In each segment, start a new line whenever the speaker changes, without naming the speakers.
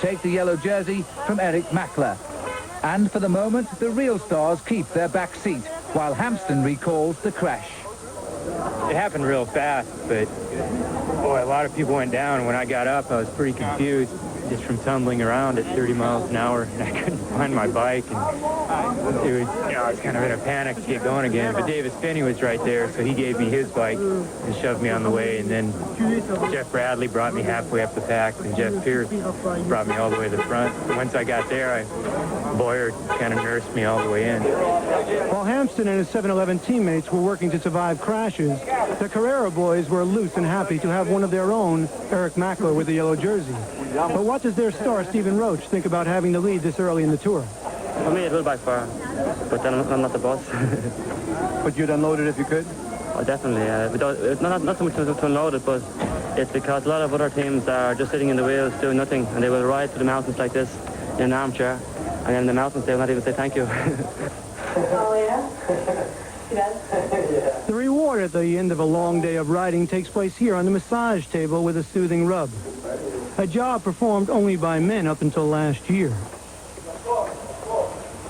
take the yellow jersey from Eric Mackler. And for the moment, the real stars keep their back seat, while Hampsten recalls the crash.
It happened real fast, but boy, a lot of people went down. When I got up, I was pretty confused just from tumbling around at 30 miles an hour, and I couldn't find my bike, and I was kind of in a panic to get going again. But Davis Finney was right there, so he gave me his bike and shoved me on the way, and then Jeff Bradley brought me halfway up the pack, and Jeff Pierce brought me all the way to the front. Once I got there, Boyer kind of nursed me all the way in.
While Hampsten and his 7-Eleven teammates were working to survive crashes, the Carrera boys were loose and happy to have one of their own, Eric Mackler, with the yellow jersey. But what does their star, Stephen Roach, think about having the lead this early in the Tour?
For me, it will by far, but then I'm not the boss.
But you'd unload it if you could?
Oh, definitely. Not so much to unload it, but it's because a lot of other teams are just sitting in the wheels doing nothing, and they will ride to the mountains like this in an armchair, and then in the mountains they will not even say thank you.
Oh, yeah?
The reward at the end of a long day of riding takes place here on the massage table with a soothing rub. A job performed only by men up until last year.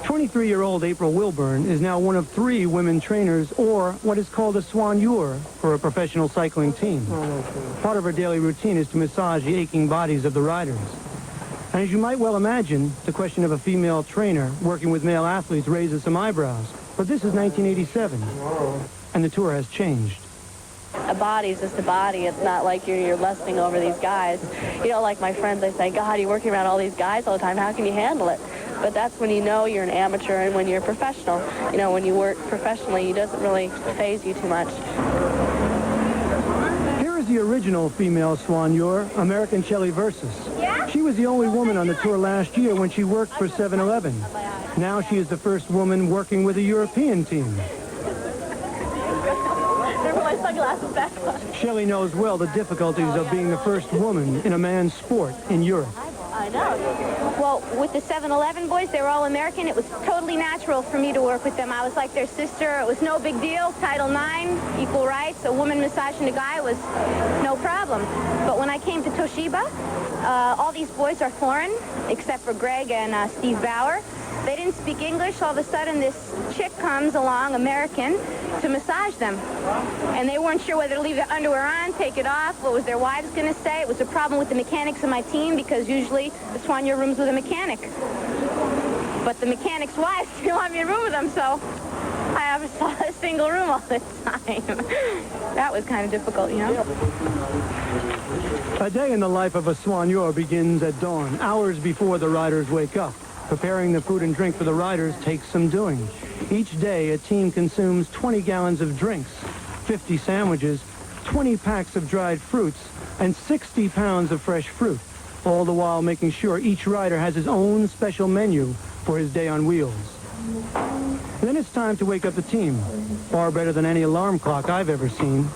23-year-old April Wilburn is now one of 3 women trainers, or what is called a soigneur, for a professional cycling team. Part of her daily routine is to massage the aching bodies of the riders. And as you might well imagine, the question of a female trainer working with male athletes raises some eyebrows. But this is 1987, and the Tour has changed.
A body's just a body. It's not like you're lusting over these guys. You know, like my friends, they say, God, you're working around all these guys all the time. How can you handle it? But that's when you know you're an amateur and when you're a professional. You know, when you work professionally, it doesn't really faze you too much.
Here is the original female soigneur, American Shelley Versus. She was the only woman on the Tour last year when she worked for 7-Eleven. Now she is the first woman working with a European team. Shelley knows well the difficulties of being the first woman in a man's sport in Europe.
I know. Well, with the 7-Eleven boys, they were all American. It was totally natural for me to work with them. I was like their sister. It was no big deal. Title IX, equal rights. A woman massaging a guy was no problem. But when I came to Toshiba, all these boys are foreign, except for Greg and Steve Bauer. They didn't speak English. All of a sudden, this chick comes along, American, to massage them. And they weren't sure whether to leave the underwear on, take it off. What was their wives going to say? It was a problem with the mechanics of my team because usually the soigneur room's with a mechanic. But the mechanic's wives didn't want me to room with them, so I have a single room all the time. That was kind of difficult, you know?
A day in the life of a soigneur begins at dawn, hours before the riders wake up. Preparing the food and drink for the riders takes some doing. Each day, a team consumes 20 gallons of drinks, 50 sandwiches, 20 packs of dried fruits, and 60 pounds of fresh fruit, all the while making sure each rider has his own special menu for his day on wheels. And then it's time to wake up the team, far better than any alarm clock I've ever seen.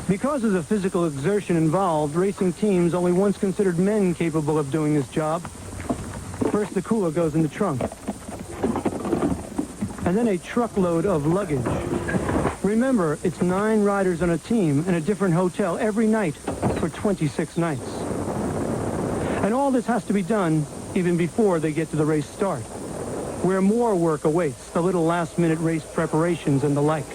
Because of the physical exertion involved, racing teams only once considered men capable of doing this job. First, the cooler goes in the trunk. And then a truckload of luggage. Remember, it's 9 riders on a team in a different hotel every night for 26 nights. And all this has to be done even before they get to the race start, where more work awaits, the little last-minute race preparations and the like.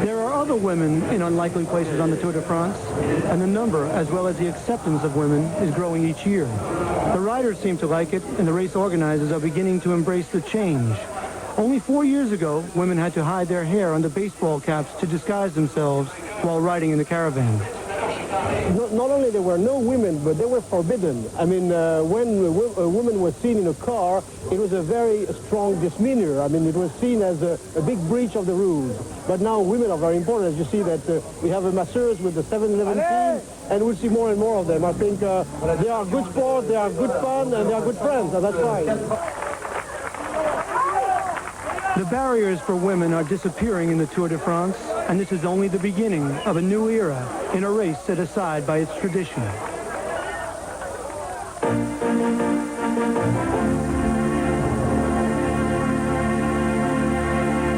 There are other women in unlikely places on the Tour de France, and the number, as well as the acceptance of women, is growing each year. The riders seem to like it, and the race organizers are beginning to embrace the change. Only 4 years ago, women had to hide their hair under baseball caps to disguise themselves while riding in the caravan.
Not only there were no women, but they were forbidden. I mean, when a woman was seen in a car, it was a very strong misdemeanor. I mean, it was seen as a big breach of the rules. But now women are very important. As you see that we have a masseurs with the 7-Eleven team, and we'll see more and more of them. I think they are good sport, they are good fun, and they are good friends, and that's fine.
The barriers for women are disappearing in the Tour de France, and this is only the beginning of a new era in a race set aside by its tradition.